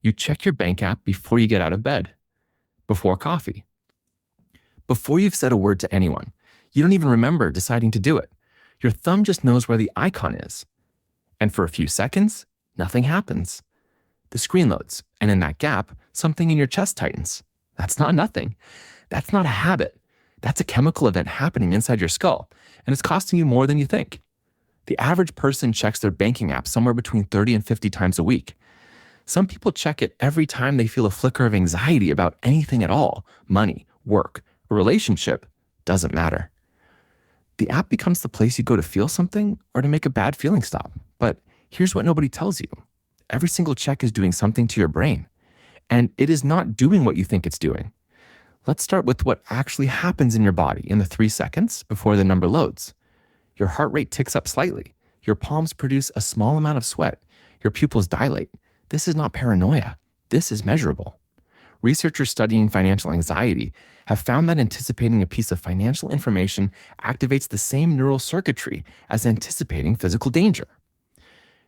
You check your bank app before you get out of bed, before coffee, before you've said a word to anyone. You don't even remember deciding to do it. Your thumb just knows where the icon is. And for a few seconds, nothing happens. The screen loads, and in that gap, something in your chest tightens. That's not nothing. That's not a habit. That's a chemical event happening inside your skull, and it's costing you more than you think. The average person checks their banking app somewhere between 30 and 50 times a week. Some people check it every time they feel a flicker of anxiety about anything at all. Money, work, a relationship, doesn't matter. The app becomes the place you go to feel something or to make a bad feeling stop. But here's what nobody tells you. Every single check is doing something to your brain, and it is not doing what you think it's doing. Let's start with what actually happens in your body in the 3 seconds before the number loads. Your heart rate ticks up slightly. Your palms produce a small amount of sweat. Your pupils dilate. This is not paranoia. This is measurable. Researchers studying financial anxiety have found that anticipating a piece of financial information activates the same neural circuitry as anticipating physical danger.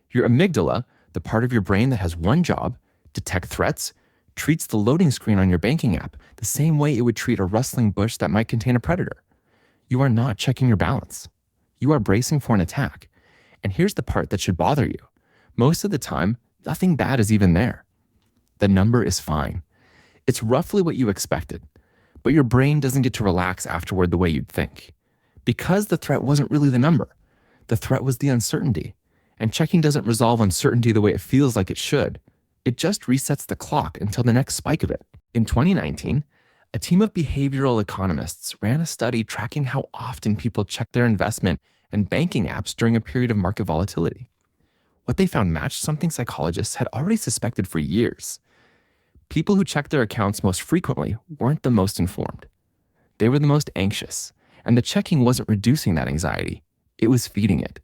Your amygdala, the part of your brain that has one job, detect threats, treats the loading screen on your banking app the same way it would treat a rustling bush that might contain a predator. You are not checking your balance. You are bracing for an attack. And here's the part that should bother you. Most of the time, nothing bad is even there. The number is fine. It's roughly what you expected, but your brain doesn't get to relax afterward the way you'd think. Because the threat wasn't really the number. The threat was the uncertainty. And checking doesn't resolve uncertainty the way it feels like it should. It just resets the clock until the next spike of it. In 2019, a team of behavioral economists ran a study tracking how often people check their investment and banking apps during a period of market volatility. What they found matched something psychologists had already suspected for years. People who checked their accounts most frequently weren't the most informed. They were the most anxious, and the checking wasn't reducing that anxiety. It was feeding it.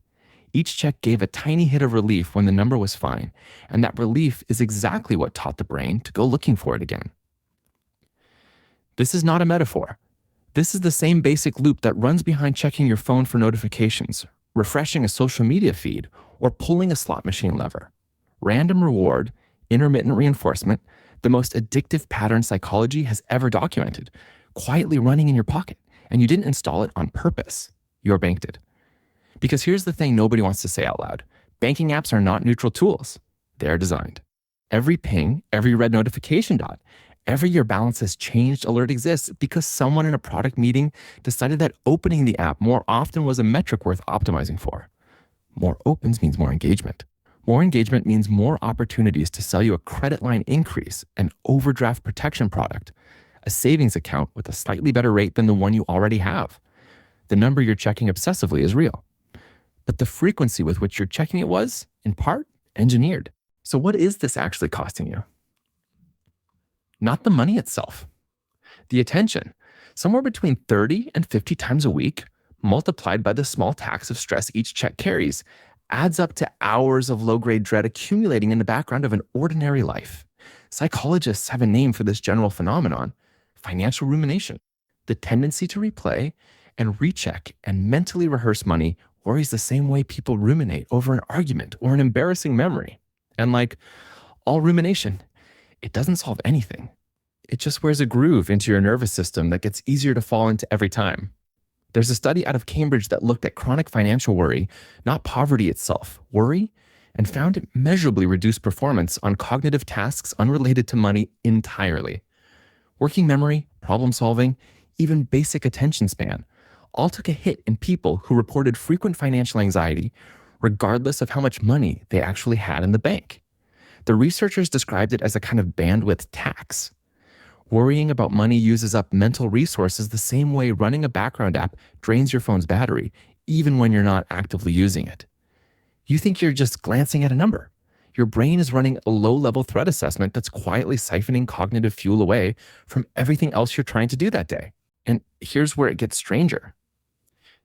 Each check gave a tiny hit of relief when the number was fine, and that relief is exactly what taught the brain to go looking for it again. This is not a metaphor. This is the same basic loop that runs behind checking your phone for notifications, refreshing a social media feed, or pulling a slot machine lever. Random reward, intermittent reinforcement, the most addictive pattern psychology has ever documented, quietly running in your pocket, and you didn't install it on purpose. Your bank did. Because here's the thing nobody wants to say out loud. Banking apps are not neutral tools. They're designed. Every ping, every red notification dot, every your balance has changed alert exists because someone in a product meeting decided that opening the app more often was a metric worth optimizing for. More opens means more engagement. More engagement means more opportunities to sell you a credit line increase, an overdraft protection product, a savings account with a slightly better rate than the one you already have. The number you're checking obsessively is real. But the frequency with which you're checking it was, in part, engineered. So what is this actually costing you? Not the money itself. The attention, somewhere between 30 and 50 times a week, multiplied by the small tax of stress each check carries, adds up to hours of low-grade dread accumulating in the background of an ordinary life. Psychologists have a name for this general phenomenon: financial rumination. The tendency to replay and recheck and mentally rehearse money worries the same way people ruminate over an argument or an embarrassing memory. And like all rumination, it doesn't solve anything. It just wears a groove into your nervous system that gets easier to fall into every time. There's a study out of Cambridge that looked at chronic financial worry, not poverty itself, worry, and found it measurably reduced performance on cognitive tasks unrelated to money entirely. Working memory, problem solving, even basic attention span, all took a hit in people who reported frequent financial anxiety, regardless of how much money they actually had in the bank. The researchers described it as a kind of bandwidth tax. Worrying about money uses up mental resources the same way running a background app drains your phone's battery, even when you're not actively using it. You think you're just glancing at a number. Your brain is running a low-level threat assessment that's quietly siphoning cognitive fuel away from everything else you're trying to do that day. And here's where it gets stranger.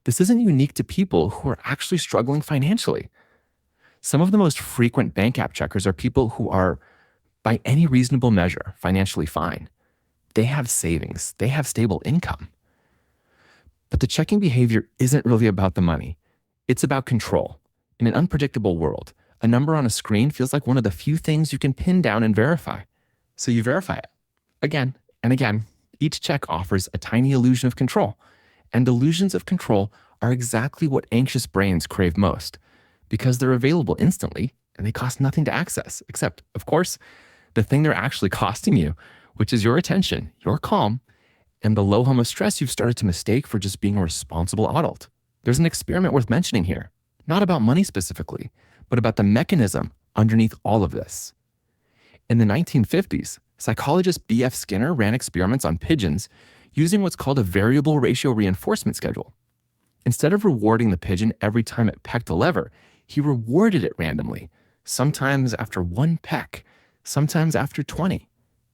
This isn't unique to people who are actually struggling financially. Some of the most frequent bank app checkers are people who are, by any reasonable measure, financially fine. They have savings. They have stable income. But the checking behavior isn't really about the money. It's about control. In an unpredictable world, A number on a screen feels like one of the few things you can pin down and verify. So you verify it again and again. Each check offers a tiny illusion of control. And illusions of control are exactly what anxious brains crave most, because they're available instantly and they cost nothing to access, except, of course, the thing they're actually costing you, which is your attention, your calm, and the low hum of stress you've started to mistake for just being a responsible adult. There's an experiment worth mentioning here, not about money specifically, but about the mechanism underneath all of this. In the 1950s, psychologist B.F. Skinner ran experiments on pigeons using what's called a variable ratio reinforcement schedule. Instead of rewarding the pigeon every time it pecked a lever, he rewarded it randomly, sometimes after 1 peck, sometimes after 20.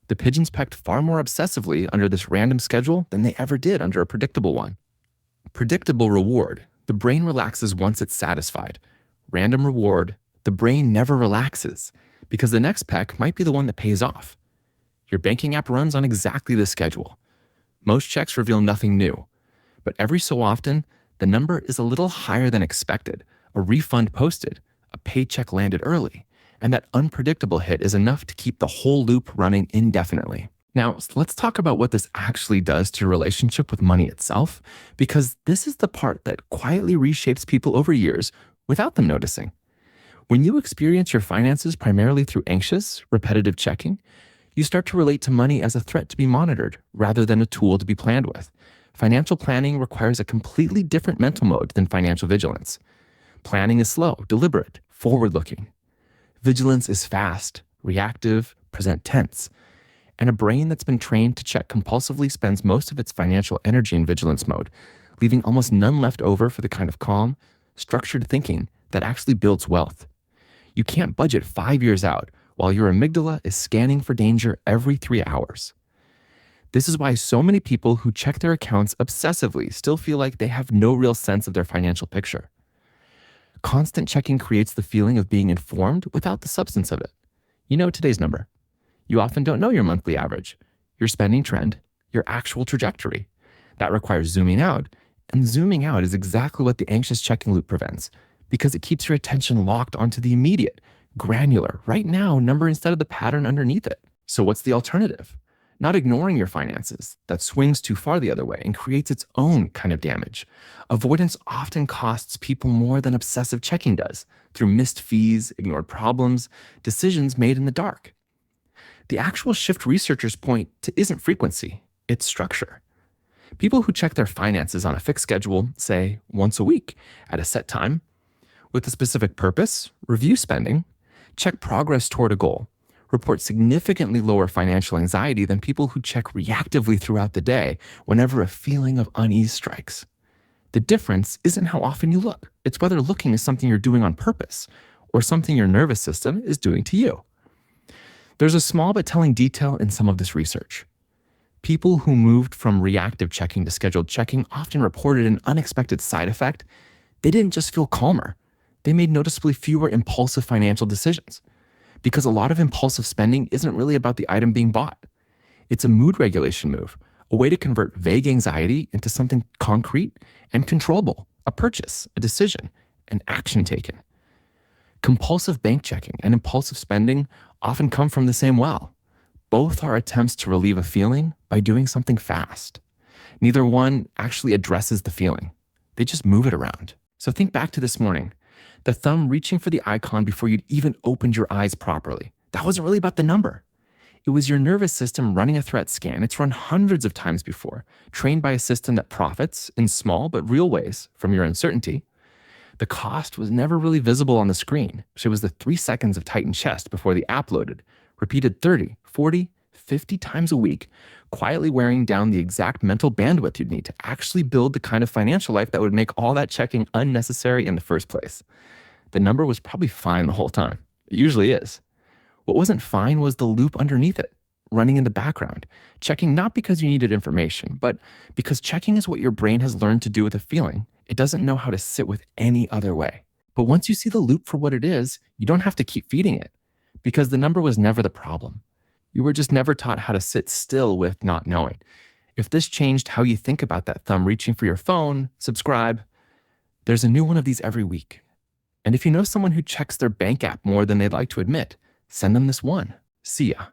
The pigeons pecked far more obsessively under this random schedule than they ever did under a predictable one. Predictable reward, the brain relaxes once it's satisfied. Random reward, the brain never relaxes because the next peck might be the one that pays off. Your banking app runs on exactly this schedule. Most checks reveal nothing new, but every so often, the number is a little higher than expected, a refund posted, a paycheck landed early, and that unpredictable hit is enough to keep the whole loop running indefinitely. Now, let's talk about what this actually does to your relationship with money itself, because this is the part that quietly reshapes people over years without them noticing. When you experience your finances primarily through anxious, repetitive checking, you start to relate to money as a threat to be monitored rather than a tool to be planned with. Financial planning requires a completely different mental mode than financial vigilance. Planning is slow, deliberate, forward-looking. Vigilance is fast, reactive, present tense. And a brain that's been trained to check compulsively spends most of its financial energy in vigilance mode, leaving almost none left over for the kind of calm, structured thinking that actually builds wealth. You can't budget 5 years out while your amygdala is scanning for danger every 3 hours. This is why so many people who check their accounts obsessively still feel like they have no real sense of their financial picture. Constant checking creates the feeling of being informed without the substance of it. You know today's number. You often don't know your monthly average, your spending trend, your actual trajectory. That requires zooming out, and zooming out is exactly what the anxious checking loop prevents, because it keeps your attention locked onto the immediate, granular, right now number instead of the pattern underneath it. So what's the alternative? Not ignoring your finances. That swings too far the other way and creates its own kind of damage. Avoidance often costs people more than obsessive checking does, through missed fees, ignored problems, decisions made in the dark. The actual shift researchers point to isn't frequency, it's structure. People who check their finances on a fixed schedule, say once a week at a set time, with a specific purpose, review spending, check progress toward a goal, report significantly lower financial anxiety than people who check reactively throughout the day whenever a feeling of unease strikes. The difference isn't how often you look. It's whether looking is something you're doing on purpose or something your nervous system is doing to you. There's a small but telling detail in some of this research. People who moved from reactive checking to scheduled checking often reported an unexpected side effect. They didn't just feel calmer. They made noticeably fewer impulsive financial decisions. Because a lot of impulsive spending isn't really about the item being bought. It's a mood regulation move, a way to convert vague anxiety into something concrete and controllable, a purchase, a decision, an action taken. Compulsive bank checking and impulsive spending often come from the same well. Both are attempts to relieve a feeling by doing something fast. Neither one actually addresses the feeling. They just move it around. So think back to this morning. The thumb reaching for the icon before you'd even opened your eyes properly. That wasn't really about the number. It was your nervous system running a threat scan. It's run hundreds of times before, trained by a system that profits in small but real ways from your uncertainty. The cost was never really visible on the screen. So it was the 3 seconds of tightened chest before the app loaded, repeated 30, 40, 50 times a week, quietly wearing down the exact mental bandwidth you'd need to actually build the kind of financial life that would make all that checking unnecessary in the first place. The number was probably fine the whole time. It usually is. What wasn't fine was the loop underneath it, running in the background, checking not because you needed information, but because checking is what your brain has learned to do with a feeling. It doesn't know how to sit with any other way. But once you see the loop for what it is, you don't have to keep feeding it, because the number was never the problem. You were just never taught how to sit still with not knowing. If this changed how you think about that thumb reaching for your phone, subscribe. There's a new one of these every week. And if you know someone who checks their bank app more than they'd like to admit, send them this one. See ya.